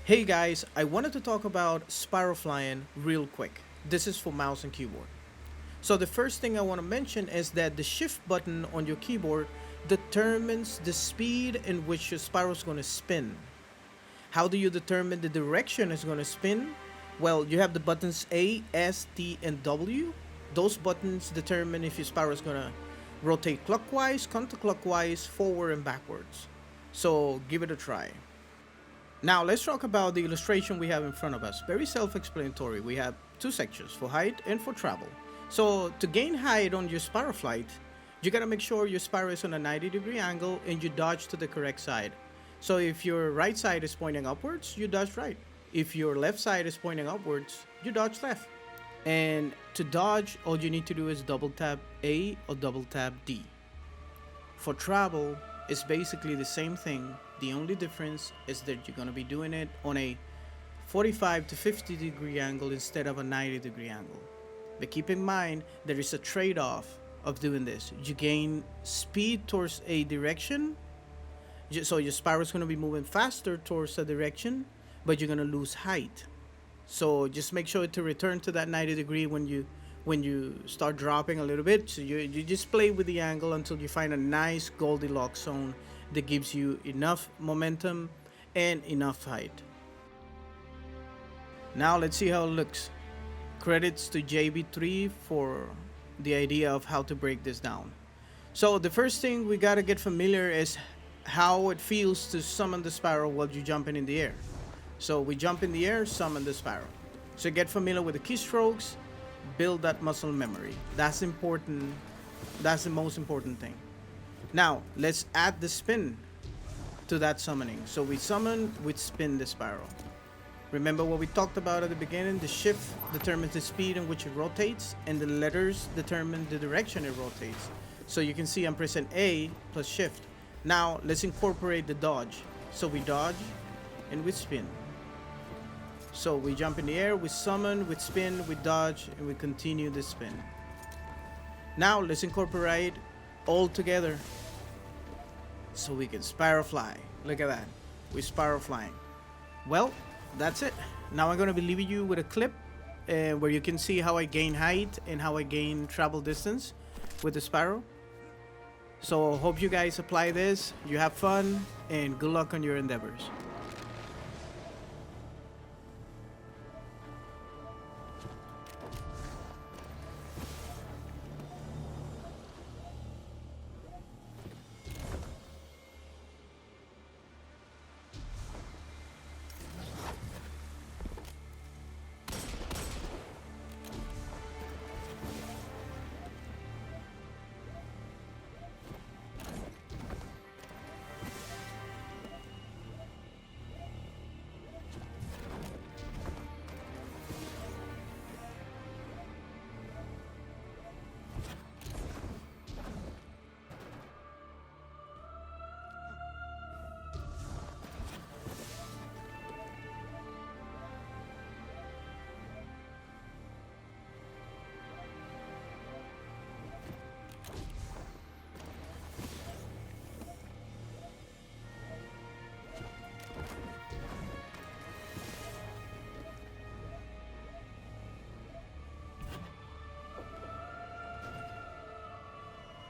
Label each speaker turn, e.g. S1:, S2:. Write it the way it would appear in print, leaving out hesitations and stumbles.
S1: Hey guys, I wanted to talk about Sparrow flying real quick. This is for mouse and keyboard. So the first thing I want to mention is that the shift button on your keyboard determines the speed in which your Sparrow is going to spin. How do you determine the direction it's going to spin? Well, you have the buttons A, S, T, and W. Those buttons determine if your Sparrow is going to rotate clockwise, counterclockwise, forward, and backwards. So give it a try. Now let's talk about the illustration we have in front of us. Very self-explanatory. We have two sections, for height and for travel. So to gain height on your Sparrow flight, you gotta make sure your Sparrow is on a 90-degree angle and you dodge to the correct side. So if your right side is pointing upwards, you dodge right. If your left side is pointing upwards, you dodge left. And to dodge, all you need to do is double tap A or double tap D. For travel, it's basically the same thing. The only difference is that you're going to be doing it on a 45 to 50 degree angle instead of a 90 degree angle. But keep in mind, there is a trade-off of doing this. You gain speed towards a direction, so your Sparrow is going to be moving faster towards a direction, but you're going to lose height. So just make sure to return to that 90 degree when you start dropping a little bit. So you just play with the angle until you find a nice Goldilocks zone that gives you enough momentum and enough height. Now let's see how it looks. Credits to JB3 for the idea of how to break this down. So the first thing we gotta get familiar is how it feels to summon the Sparrow while you're jumping in the air. So we jump in the air, summon the Sparrow. So get familiar with the keystrokes, build that muscle memory. That's important. That's the most important thing. Now let's add the spin to that summoning. So we summon, we spin the Sparrow. Remember what we talked about at the beginning? The shift determines the speed in which it rotates, and the letters determine the direction it rotates. So you can see I'm pressing A plus shift. Now let's incorporate the dodge. So we dodge and we spin. So we jump in the air, we summon, we spin, we dodge, and we continue the spin. Now let's incorporate all together so we can Sparrow fly. Look at that. We Sparrow flying. Well, that's it. Now I'm going to be leaving you with a clip where you can see how I gain height and how I gain travel distance with the Sparrow. So hope you guys apply this, you have fun, and good luck on your endeavors.